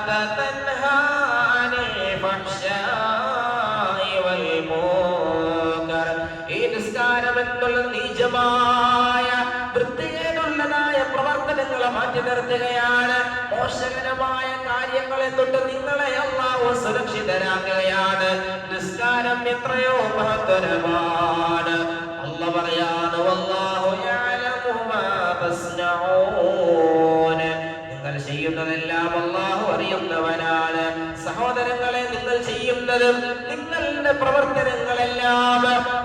തൻഹാ അനിൽ ഫഹ്ശാഇ വൽ മുൻകർ. ഈ നിസ്കാരം എന്നുള്ള നീചമായ വൃത്തികേടുള്ളതായ പ്രവർത്തനങ്ങളെ മാറ്റി നിർത്തുകയാണ്. മോശകരമായ കാര്യങ്ങളെ തൊട്ട് നിങ്ങളെ അല്ലാഹു സുരക്ഷിതരാക്കുകയാണ്. നിസ്കാരം എത്രയോ മഹത്തരമാണ്. അല്ലാഹു പറയാണ്, വല്ലാഹു യഅലമു മാ തസ്നഊൻ. നിങ്ങൾ ചെയ്യുന്നതെല്ലാം അല്ലാഹു അറിയുന്നവനാണ്. സഹോദരങ്ങളെ, നിങ്ങൾ ചെയ്യുന്നതും നിങ്ങളുടെ പ്രവർത്തനങ്ങളെല്ലാം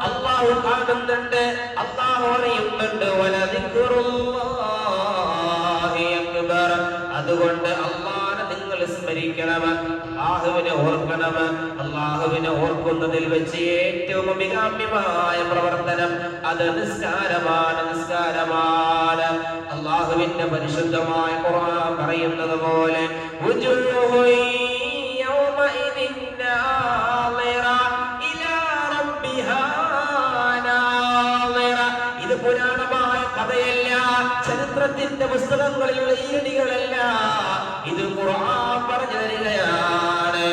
അല്ലാഹു കാണുന്നുണ്ട്, അല്ലാഹു അറിയുന്നുണ്ട്. വലദിക്റുല്ലാഹി അക്ബർ. അതുകൊണ്ട് അല്ലാഹുവിനെ നിങ്ങൾ സ്മരിക്കണം, അല്ലാഹുവിനെ ഓർക്കണം. അല്ലാഹുവിനെ ഓർക്കുന്നതിൽ വെച്ച് ഏറ്റവും അഭികാമ്യമായ പ്രവർത്തനം അത് നിസ്കാരമാണ്. നിസ്കാരമാണ്. അല്ലാഹുവിന്റെ പരിശുദ്ധമായ ഖുർആൻ പറയുന്നത് പോലെ ഇത് പുരാണമായ കഥയല്ല, ചരിത്രത്തിന്റെ പുസ്തകങ്ങളിലുള്ള ഈരടികളല്ല, ഇത് ഖുർആൻ പറഞ്ഞു തരികയാണ്.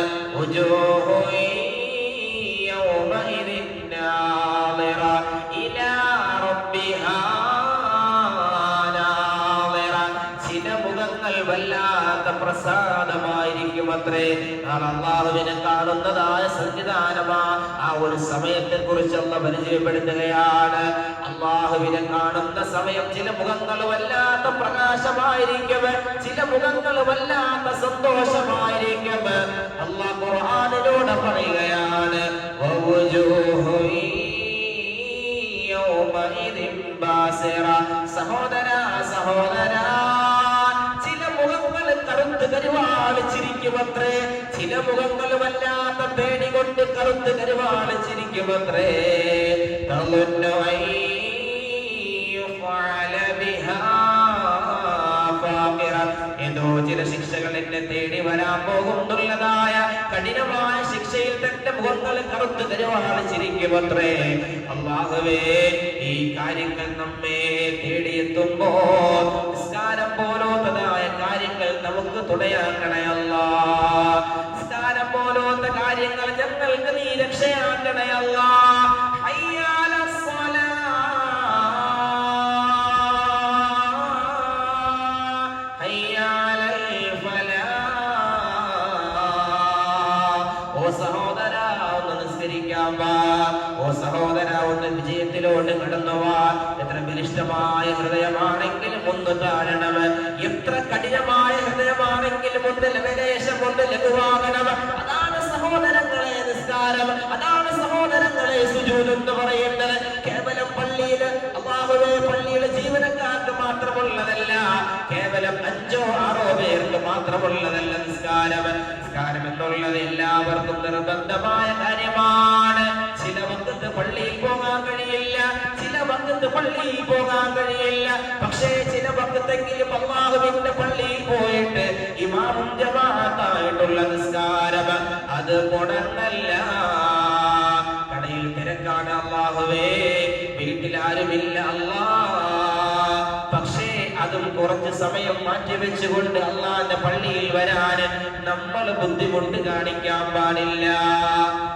ചില മുഖങ്ങൾ വല്ലാത്ത പ്രസാദമായിരിക്കും അത്രേ. അല്ലാഹുവിനെ കാണുന്നതായ സംവിധാനമാ. ആ ഒരു സമയത്തെ കുറിച്ച് അല്ലാഹു പരിചയപ്പെടുത്തുകയാണ്. അല്ലാഹുവിനെ കാണുന്ന സമയം ചില മുഖങ്ങൾ വല്ലാത്ത പ്രകാശമായിരിക്കും, ചില മുഖങ്ങൾ വല്ലാത്ത സന്തോഷമായിരിക്കും. അല്ലാഹു ഖുർആനിലൂടെ പറയുകയാണ്, സഹോദര സഹോദര, ചില മുഖങ്ങൾ കറുത്ത് കരുവാളിച്ചിരിക്കുമത്രേ, ചില മുഖങ്ങൾ വല്ലാത്ത പേടി കൊണ്ട് കറുത്ത് കരുവാളിച്ചിരിക്കുമത്രേ. ഏതോ ചില ശിക്ഷകൾ എന്നെ തേടി വരാൻ പോകുന്നുള്ളതായ കഠിനമായ ശിക്ഷയിൽ തന്റെ മുഖങ്ങൾ കറുത്ത് കരുവാളിച്ചിരിക്കുമത്രേ. അല്ലാഹുവേ, ഈ കാര്യങ്ങൾ നമ്മെ തേടിയെത്തുമ്പോ നിസ്കാരം പോലോത്തതായ കാര്യങ്ങൾ നമുക്ക് തുണയാക്കണേ അല്ലാഹ്. നിസ്കാരം പോലോത്ത കാര്യങ്ങൾ ഞങ്ങൾക്ക് നീ രക്ഷയാക്കണേ അല്ലാഹ്. ഓ സഹോദര, ഒന്ന് വിജയത്തിലോട്ട് കടന്നുവാ. എത്ര ബലിഷ്ഠമായ ഹൃദയമാണെങ്കിലും ഒന്ന് താഴണം, എത്ര കഠിനമായ ഹൃദയമാണെങ്കിലും ഒന്ന് ലഘുലേശം ഒന്ന് ലഘുവാകണം. അതാണ് സഹോദരങ്ങളെ നിസ്കാരം, അതാണ് സഹോദരങ്ങളെ സുജൂദ് എന്ന് പറയുന്നത്. കേവലം പള്ളിയില് അല്ലാഹുവേ പള്ളിയിലെ ജീവനക്കാർക്ക് മാത്രമുള്ളതല്ല, കേവലം 5 or 6 പേർക്ക് മാത്രമുള്ളതല്ല നിസ്കാരം. നിസ്കാരം എന്നുള്ളത് എല്ലാവർക്കും നിർബന്ധമായ കാര്യമാണ്. ചില വക്കത്ത് പള്ളിയിൽ പോകാൻ കഴിയില്ല, ചില വക്കത്ത് പള്ളിയിൽ പോകാൻ കഴിയില്ല. പക്ഷേ ചില വക്കത്തെങ്കിലും അല്ലാഹുവിന്റെ പള്ളിയിൽ പോയിട്ട് ഇമാമും ജമാഅത്തായിട്ടുള്ള നിസ്കാരം അത് മുടങ്ങല്ല. കടയിൽ തിരക്കാണ് അല്ലാഹുവേ, വീട്ടിലാരുമില്ല അല്ലാഹ്, പക്ഷേ അതും കുറച്ച് സമയം മാറ്റിവെച്ചുകൊണ്ട് അല്ലാഹുവിന്റെ പള്ളിയിൽ വരാൻ നമ്മൾ ബുദ്ധിമുട്ട് കാണിക്കാൻ പാടില്ല.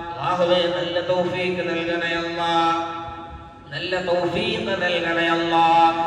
അല്ലാഹുവേ, നല്ല തൗഫീഖ് നൽകണേ അല്ലാഹ്, നല്ല തൗഫീഖ് നൽകണേ അല്ലാഹ്.